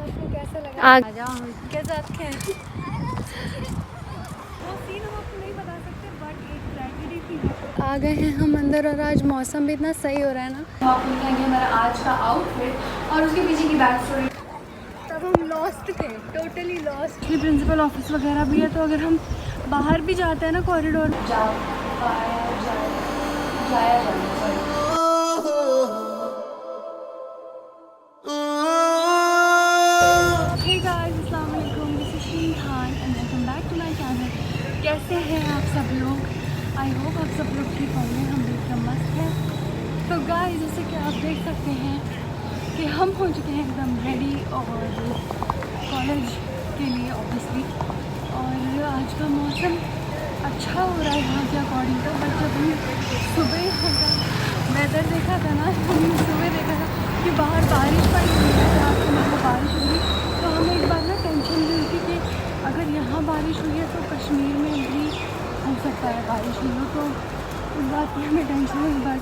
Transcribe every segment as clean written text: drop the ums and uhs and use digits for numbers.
आपको कैसा लगा? आ जाओ के साथ खेल। वो सीन हम आपको नहीं बता सकते, बट एक ट्रेजेडी थी। आ गए हैं हम अंदर और आज मौसम भी इतना सही हो रहा है ना। तो आपको दिखाएंगे हमारा आज का आउटफिट और उसके पीछे की बैक स्टोरी। तब हम लॉस्ट थे, टोटली लॉस्ट। ये प्रिंसिपल ऑफिस वगैरह भी है, तो अगर हम बाहर भी जाते हैं ना कॉरिडोर में जाया जाना सॉरी। कैसे हैं आप सब लोग? आई होप आप सब लोग ठीक होंगे, हम भी एकदम मस्त हैं। तो गाइस जैसे कि आप देख सकते हैं कि हम हो चुके हैं एकदम रेडी और कॉलेज के लिए ऑब्वियसली। और आज का मौसम अच्छा हो रहा है यहाँ के अकॉर्डिंग तो, बट जब हमने सुबह यहाँ का वेदर देखा था ना, हमने सुबह देखा था कि बाहर बारिश पड़ी हुई है, रात को मतलब बारिश हुई, तो हमें एक बार ना टेंशन भी हुई थी कि अगर यहाँ बारिश हुई है तो कश्मीर में भी हो सकता है बारिश हुई हो। तो उस बात की हमें टेंशन हुई, बट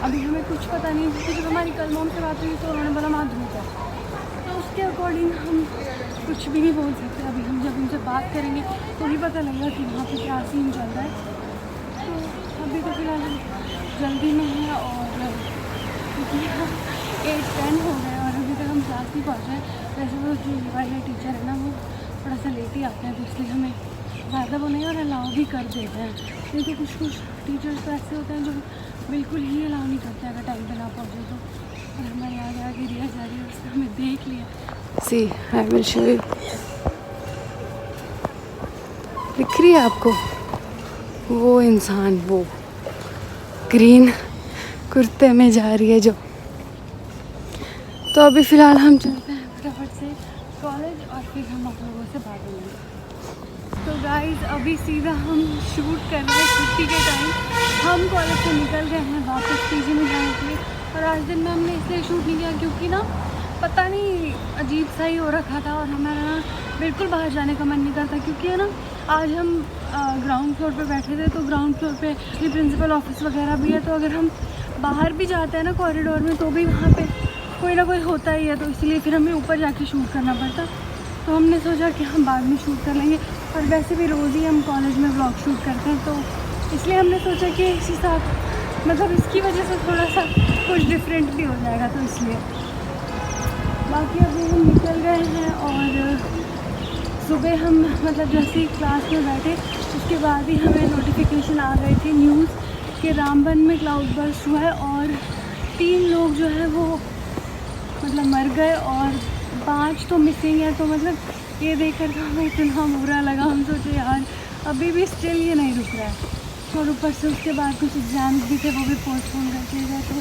अभी हमें कुछ पता नहीं, क्योंकि जब हमारी कल मॉम से बात हुई तो उन्होंने बोला वहाँ धूप है, तो उसके अकॉर्डिंग हम कुछ भी नहीं बोल सकते। अभी हम जब उनसे बात करेंगे तो ही पता लगेगा कि वहाँ पे क्या सीन चल रहा है। तो अभी तो फिलहाल हम जल्दी में हैं, और क्योंकि 8-10 हो गए और अभी तक हम क्लास नहीं पहुँचे। वैसे वो जो वाले टीचर है ना वो थोड़ा सा लेट ही आते हैं, तो इसलिए हमें ज़्यादा वो नहीं और अलाउ भी कर देते हैं। नहीं तो कुछ टीचर्स तो ऐसे होते हैं जो बिल्कुल ही अलाउ नहीं करते अगर टाइम पे ना पहुँचे तो। और हमारे आगे रिया जा रही है, उसने हमें देख लिया। सी आई विल शो यू, दिख रही है आपको वो इंसान, वो ग्रीन कुर्ते में जा रही है जो। तो अभी फ़िलहाल हम चलते हैं फटाफट से कॉलेज और फिर हम आप लोगों से बात करेंगे। तो गाइस अभी सीधा हम शूट कर रहे हैं छुट्टी के टाइम। हम कॉलेज से निकल गए हैं वापस पीजी में जाने के लिए, और आज दिन में हमने इसलिए शूट नहीं किया क्योंकि ना पता नहीं अजीब सा ही हो रखा था, और हमारा ना बिल्कुल बाहर जाने का मन नहीं करता, क्योंकि है ना आज हम ग्राउंड फ्लोर पे बैठे थे, तो ग्राउंड फ्लोर पे प्रिंसिपल ऑफिस वगैरह भी है, तो अगर हम बाहर भी जाते हैं ना कॉरिडोर में तो भी वहाँ पे कोई ना कोई होता ही है, तो इसलिए फिर हमें ऊपर जाके शूट करना पड़ता। तो हमने सोचा कि हम बाद में शूट कर लेंगे, और वैसे भी रोज़ ही हम कॉलेज में व्लॉग शूट करते हैं, तो इसलिए हमने सोचा कि इसी साथ मतलब इसकी वजह से थोड़ा सा कुछ डिफरेंट भी हो जाएगा, तो इसलिए। बाकी अभी हम निकल गए हैं, और सुबह हम मतलब जैसे ही क्लास में बैठे उसके बाद ही हमें नोटिफिकेशन आ गई थी न्यूज़ कि रामबन में क्लाउड बर्स्ट हुआ है, और 3 लोग जो है वो मतलब मर गए और 5 तो मिसिंग है। तो मतलब ये देखकर तो हमें इतना बुरा लगा, हम सोचे यार अभी भी स्टिल ये नहीं रुक रहा है। और ऊपर से उसके बाद कुछ एग्ज़ाम्स भी थे, वो भी पोस्टपोन कर दिए गए, तो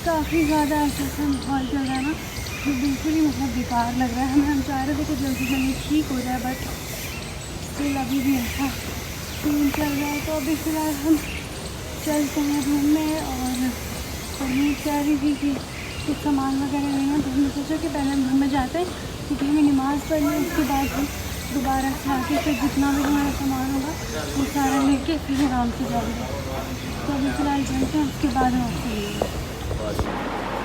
काफ़ी ज़्यादा ऐसा माहौल चल रहा है ना, जो बिल्कुल ही मतलब बेकार लग रहा है हमें। हम चाह रहे थे कि जल्दी जल्दी ठीक हो जाए, बट स्टिल अभी भी ऐसा सीन चल रहा है। तो अभी फ़िलहाल हम चलते हैं रूम में, और परमीत कह रही थी कि कुछ सामान वगैरह लेना, तो हमने सोचा कि पहले हम घर में जाते हैं क्योंकि हमें नमाज़ पढ़नी है, उसके बाद हम दोबारा से आके फिर जितना भी हमारा सामान होगा वो सारा लेके फिर आराम से जाएंगे। तो अभी फ़िलहाल चलते हैं, उसके बाद हम आपसे लेंगे।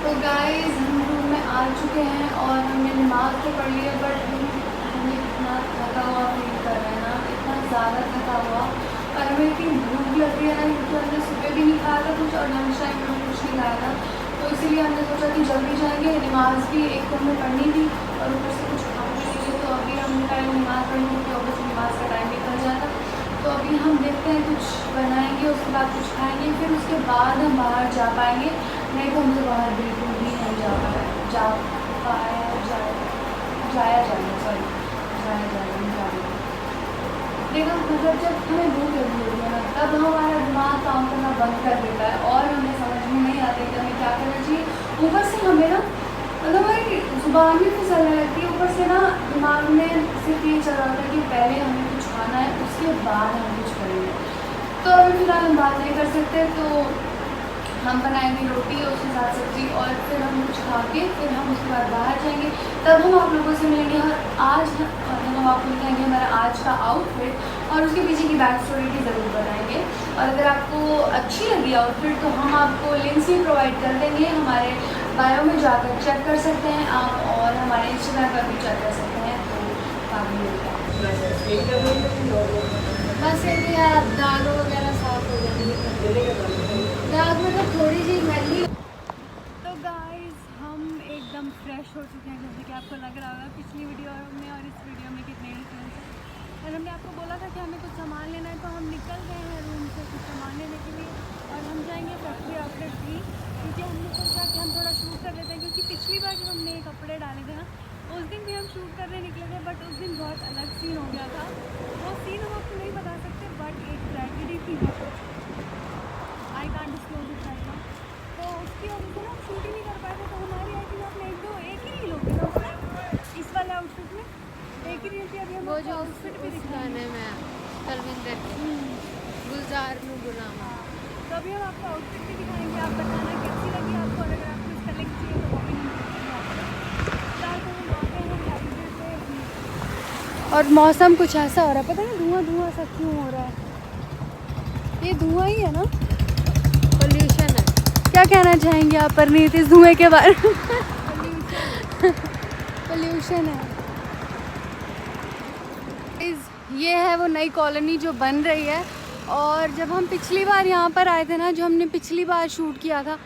तो गाइस हम रूम में आ चुके हैं और हमने नमाज तो पढ़ लिया, बट हमें इतना थका हुआ फील कर रहे हैं ना, इतना ज़्यादा थका हुआ, और हमें इतनी भूख लग रही है ना, क्योंकि हमने सुबह भी नहीं खाया था कुछ और लंच टाइम में कुछ नहीं खाया था। तो इसीलिए हमने सोचा कि जल्दी जाएंगे, नमाज भी एक तो हमें पढ़नी थी और ऊपर से कुछ खाने के लिए। तो अभी हमने पहले नमाज पढ़नी थी, तो से नमाज का टाइम निकल जाता। तो अभी हम देखते हैं कुछ बनाएंगे, उसके बाद कुछ खाएंगे, फिर उसके बाद हम बाहर जा पाएंगे, नहीं तो हमसे बाहर बिल्कुल भी नहीं जाया जाएगा। देखो मतलब जब हमें भूख लगी होती है ना, तब हमारा दिमाग काम करना बंद कर देता है और हमें समझ में नहीं आता कि हमें क्या करना चाहिए। ऊपर से हमें ना मतलब हमारी जुबान भी फिसलने लगती है, ऊपर से ना दिमाग में सिर्फ ये चल रहा था कि पहले हमें कुछ खाना है, उसके बाद हम कुछ करेंगे। तो अभी फिलहाल हम बात नहीं कर सकते, तो हम बनाएंगे रोटी और उसके साथ सब्ज़ी, और फिर हम कुछ खा के फिर हम उसके बाद बाहर जाएंगे, तब हम आप लोगों से मिलेंगे। और आज हम आपको दिखाएंगे हमारा आज का आउटफिट और उसके पीछे की बैक स्टोरी भी ज़रूर बताएंगे। और अगर आपको अच्छी लगी आउटफिट तो हम आपको लिंक्स भी प्रोवाइड कर देंगे, हमारे बायो में जाकर चेक कर सकते हैं आप, और हम हमारे इंस्टाग्राम पर भी चेक कर सकते हैं, तो काफ़ी मिलता है। बस यदि आप दागों वगैरह साफ हो जाएंगे, दाग मतलब थोड़ी सी मैली। तो गाइस हम एकदम फ्रेश हो चुके हैं, जैसे कि आपको लग रहा होगा पिछली वीडियो में और इस वीडियो में कितने डिफरेंस है। और हमने आपको बोला था कि हमें कुछ सामान लेना है, तो हम निकल गए हैं रूम से कुछ सामान लेने के लिए और हम जाएंगे फैक्ट्री आउटलेट 3, क्योंकि हमने सोचा कि हम थोड़ा शूट कर लेते हैं, क्योंकि पिछली बार जब हमने कपड़े डाले थे ना उस दिन भी हम शूट करने निकले थे, बट उस दिन बहुत अलग सीन हो गया था। वो सीन हम आपको नहीं बता सकते, बट एक ट्रेजेडी थी, I can't disclose it right now. तो उसकी वजह से ना हम शूट ही नहीं कर पाए थे। तो हमारी आई थिंक आपने एक ही रील होगी ना उसमें, इस वाले आउटफिट में एक ही रील थी। अभी हम वो जो आउटफिट भी उस दिखाने गाने में कलविंदर गुलजार नु गुलाम। तो अभी हम आपको आउटफिट भी दिखाएंगे, आप बताना कैसी लगी आपको, और अगर आपको इसका लिंक चाहिए तो वो भी हम और मौसम कुछ ऐसा हो रहा है, पता नहीं धुआं धुआं सा क्यों हो रहा है। ये धुआं ही है ना, पोल्यूशन है। क्या कहना चाहेंगे आप परनीत इस धुएं के बारे में? पोल्यूशन है। ये है वो नई कॉलोनी जो बन रही है, और जब हम पिछली बार यहाँ पर आए थे ना, जो हमने पिछली बार शूट किया था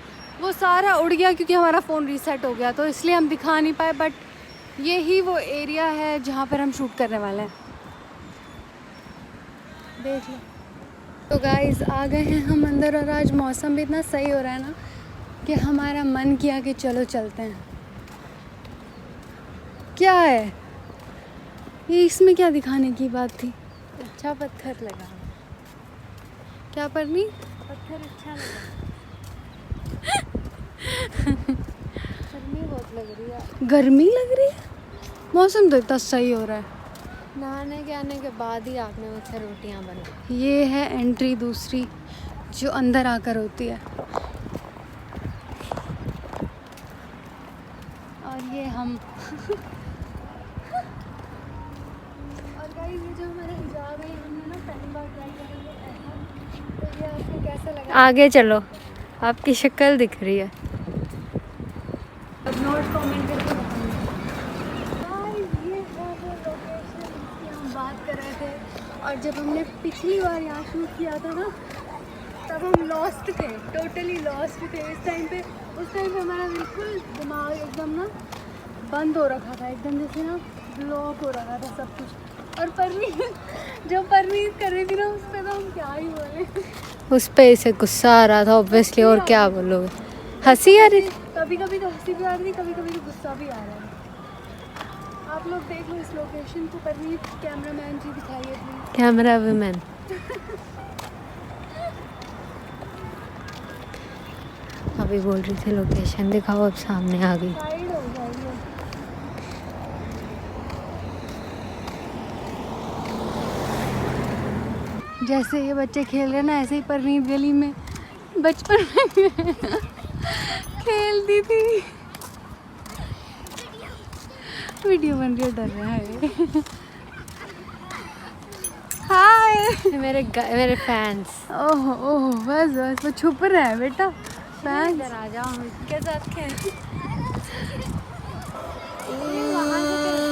वो सारा उड़ गया, क्योंकि हमारा फ़ोन रीसेट हो गया, तो इसलिए हम दिखा नहीं पाए। बट यही वो एरिया है जहाँ पर हम शूट करने वाले हैं, देख लो। तो गाइस आ गए हैं हम अंदर, और आज मौसम भी इतना सही हो रहा है ना कि हमारा मन किया कि चलो चलते हैं। क्या है ये, इसमें क्या दिखाने की बात थी? अच्छा पत्थर लगा, क्या पढ़नी? पत्थर अच्छा लगा। गर्मी बहुत लग रही है। गर्मी लग रही है? मौसम तो इतना सही हो रहा है। नहाने के आने के बाद ही आपने मुझसे रोटियां बनाई। ये है एंट्री दूसरी जो अंदर आकर होती है, और ये हम और गाइस ये जो हमारा हिजाब है, हमने ना पहली बार ट्राई किया था ऐसा। तो ये आपको कैसा लगा? आगे चलो, आपकी शक्ल दिख रही है। अब नोट कमेंट करके बताइए। गाइस ये है वो लोकेशन जिसकी हम बात कर रहे थे, और जब हमने पिछली बार यहाँ शूट किया था ना तब हम लॉस्ट थे, टोटली लॉस्ट थे। उस टाइम पे हमारा बिल्कुल दिमाग एकदम ना बंद हो रखा था, एकदम जैसे ना ब्लॉक हो रखा था सब कुछ। और परनीत जो परनीत कर रही थी ना, उस पर तो हम क्या ही बोले। उस पे इसे गुस्सा आ रहा था ऑब्वियसली, और क्या बोलोगे, हंसी आ रही। कभी कभी तो हंसी भी आ रही, कभी कभी तो गुस्सा भी आ रहा है। आप लोग देख लो इस लोकेशन को। परनीत कैमरामैन जी दिखाइए प्लीज। Camera women. अभी बोल रही थी लोकेशन दिखाओ, अब सामने आ गई। साइड हो जाइए। जैसे ये बच्चे खेल रहे हैं ना, ऐसे ही परनीत गली में बचपन में खेलती थी। वीडियो बन रही है, डर रहा है। हाय मेरे फैंस। ओहो ओहो, बस बस वो छुप रहा है बेटा। फैंस इधर आ जाओ, हम इसके साथ खेल। वहाँ से